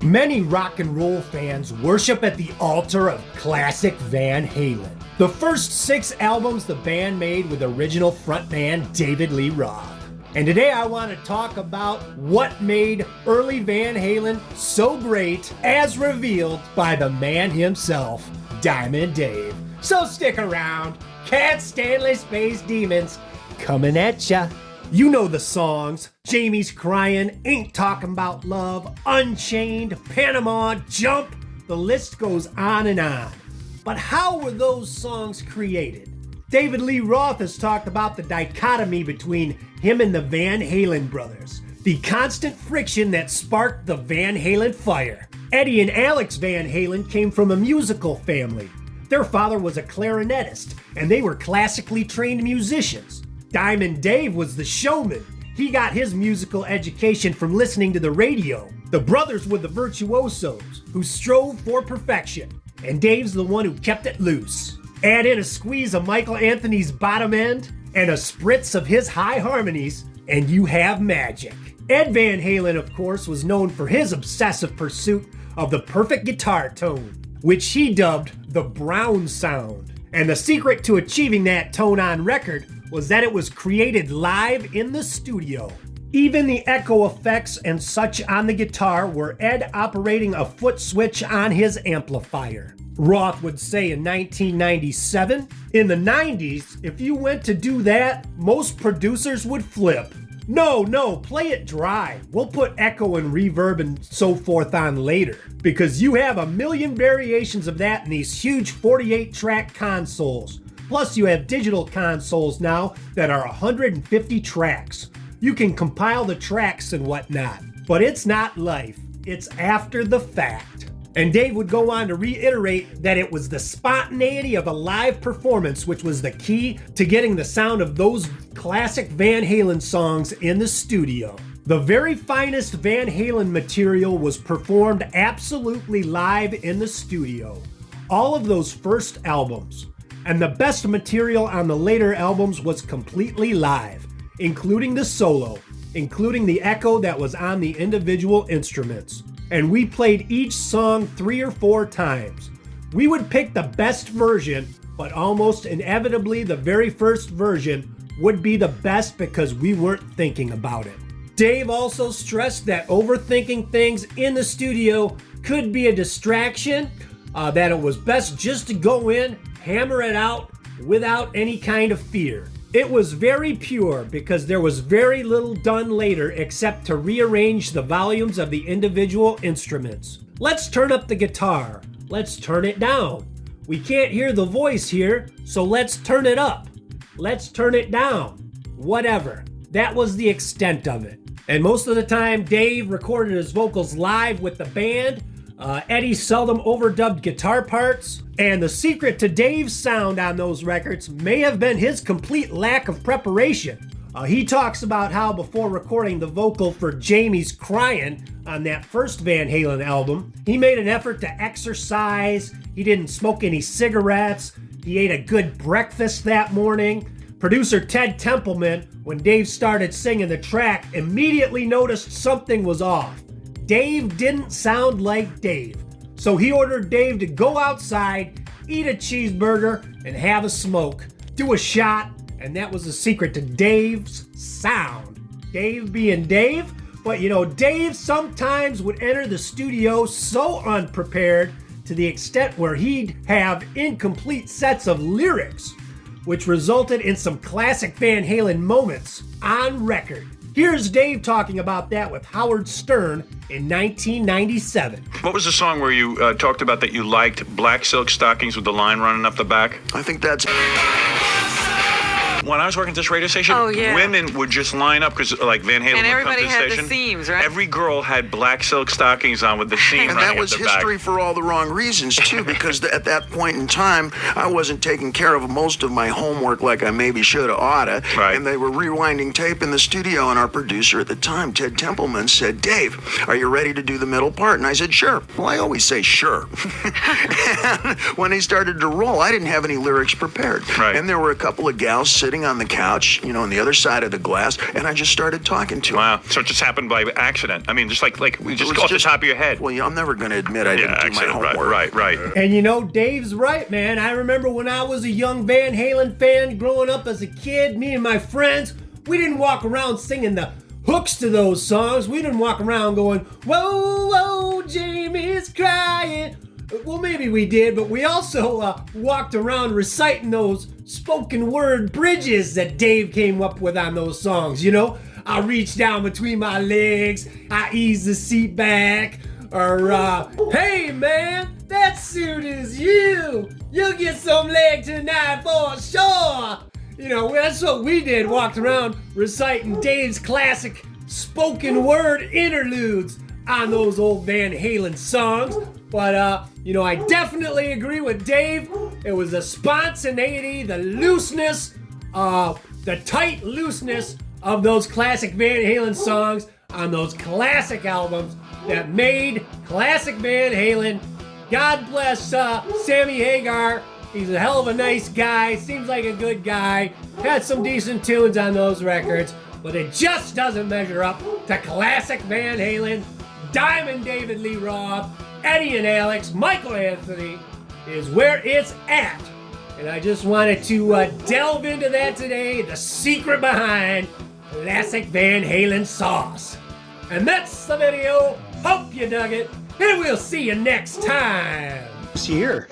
Many rock and roll fans worship at the altar of classic Van Halen. The first 6 albums the band made with original frontman David Lee Roth. And today I want to talk about what made early Van Halen so great as revealed by the man himself, Diamond Dave. So stick around. Cat Stanley Space Demons coming at ya. You know the songs. Jamie's Crying, Ain't Talking About Love, Unchained, Panama, Jump. The list goes on and on. But how were those songs created? David Lee Roth has talked about the dichotomy between him and the Van Halen brothers, the constant friction that sparked the Van Halen fire. Eddie and Alex Van Halen came from a musical family. Their father was a clarinetist, and they were classically trained musicians. Diamond Dave was the showman. He got his musical education from listening to the radio. The brothers were the virtuosos who strove for perfection, and Dave's the one who kept it loose. Add in a squeeze of Michael Anthony's bottom end and a spritz of his high harmonies, and you have magic. Ed Van Halen, of course, was known for his obsessive pursuit of the perfect guitar tone, which he dubbed the Brown sound. And the secret to achieving that tone on record was that it was created live in the studio. Even the echo effects and such on the guitar were Ed operating a foot switch on his amplifier. Roth would say in 1997, in the 90s, if you went to do that, most producers would flip. No, play it dry. We'll put echo and reverb and so forth on later, because you have a million variations of that in these huge 48-track consoles. Plus, you have digital consoles now that are 150 tracks. You can compile the tracks and whatnot, but it's not life. It's after the fact. And Dave would go on to reiterate that it was the spontaneity of a live performance which was the key to getting the sound of those classic Van Halen songs in the studio. The very finest Van Halen material was performed absolutely live in the studio. All of those first albums. And the best material on the later albums was completely live, including the solo, including the echo that was on the individual instruments. And we played each song 3 or 4 times. We would pick the best version, but almost inevitably the very first version would be the best because we weren't thinking about it. Dave also stressed that overthinking things in the studio could be a distraction, that it was best just to go in, hammer it out without any kind of fear. It was very pure because there was very little done later except to rearrange the volumes of the individual instruments. Let's turn up the guitar. Let's turn it down. We can't hear the voice here, so let's turn it up. Let's turn it down. Whatever. That was the extent of it. And most of the time, Dave recorded his vocals live with the band. Eddie seldom overdubbed guitar parts, and the secret to Dave's sound on those records may have been his complete lack of preparation. He talks about how before recording the vocal for Jamie's Crying on that first Van Halen album, he made an effort to exercise, he didn't smoke any cigarettes, he ate a good breakfast that morning. Producer Ted Templeman, when Dave started singing the track, immediately noticed something was off. Dave didn't sound like Dave. So he ordered Dave to go outside, eat a cheeseburger, and have a smoke. Do a shot, and that was the secret to Dave's sound. Dave being Dave, but Dave sometimes would enter the studio so unprepared to the extent where he'd have incomplete sets of lyrics, which resulted in some classic Van Halen moments on record. Here's Dave talking about that with Howard Stern in 1997. What was the song where you talked about that you liked Black Silk Stockings with the line running up the back? I think that's... When I was working at this radio station, women would just line up because like Van Halen would come to the station. And everybody had the seams, right? Every girl had black silk stockings on with the seam And running that was up the history back. for all the wrong reasons, too, because at that point in time, I wasn't taking care of most of my homework like I maybe should have oughta. Right. And they were rewinding tape in the studio, and our producer at the time, Ted Templeman, said, "Dave, are you ready to do the middle part?" And I said, "Sure." Well, I always say sure. And when he started to roll, I didn't have any lyrics prepared. Right. And there were a couple of gals sitting sitting on the couch, on the other side of the glass, and I just started talking to him. Wow. So it just happened by accident. I mean, just like we just off the top of your head. Well, I'm never going to admit I didn't do my homework. Right. And Dave's right, man. I remember when I was a young Van Halen fan growing up as a kid, me and my friends, we didn't walk around singing the hooks to those songs. We didn't walk around going, whoa, whoa, Jamie's crying. Well, maybe we did, but we also walked around reciting those spoken word bridges that Dave came up with on those songs. I reach down between my legs, I ease the seat back, or hey man, that suit is you. You'll get some leg tonight for sure. That's what we did, walked around reciting Dave's classic spoken word interludes on those old Van Halen songs. But, I definitely agree with Dave. It was the spontaneity, the looseness, the tight looseness of those classic Van Halen songs on those classic albums that made classic Van Halen. God bless Sammy Hagar. He's a hell of a nice guy. Seems like a good guy. Had some decent tunes on those records. But it just doesn't measure up to classic Van Halen. Diamond David Lee Roth, Eddie and Alex, Michael Anthony is where it's at. And I just wanted to delve into that today, the secret behind classic Van Halen sauce. And that's the video. Hope you dug it. And we'll see you next time. See here.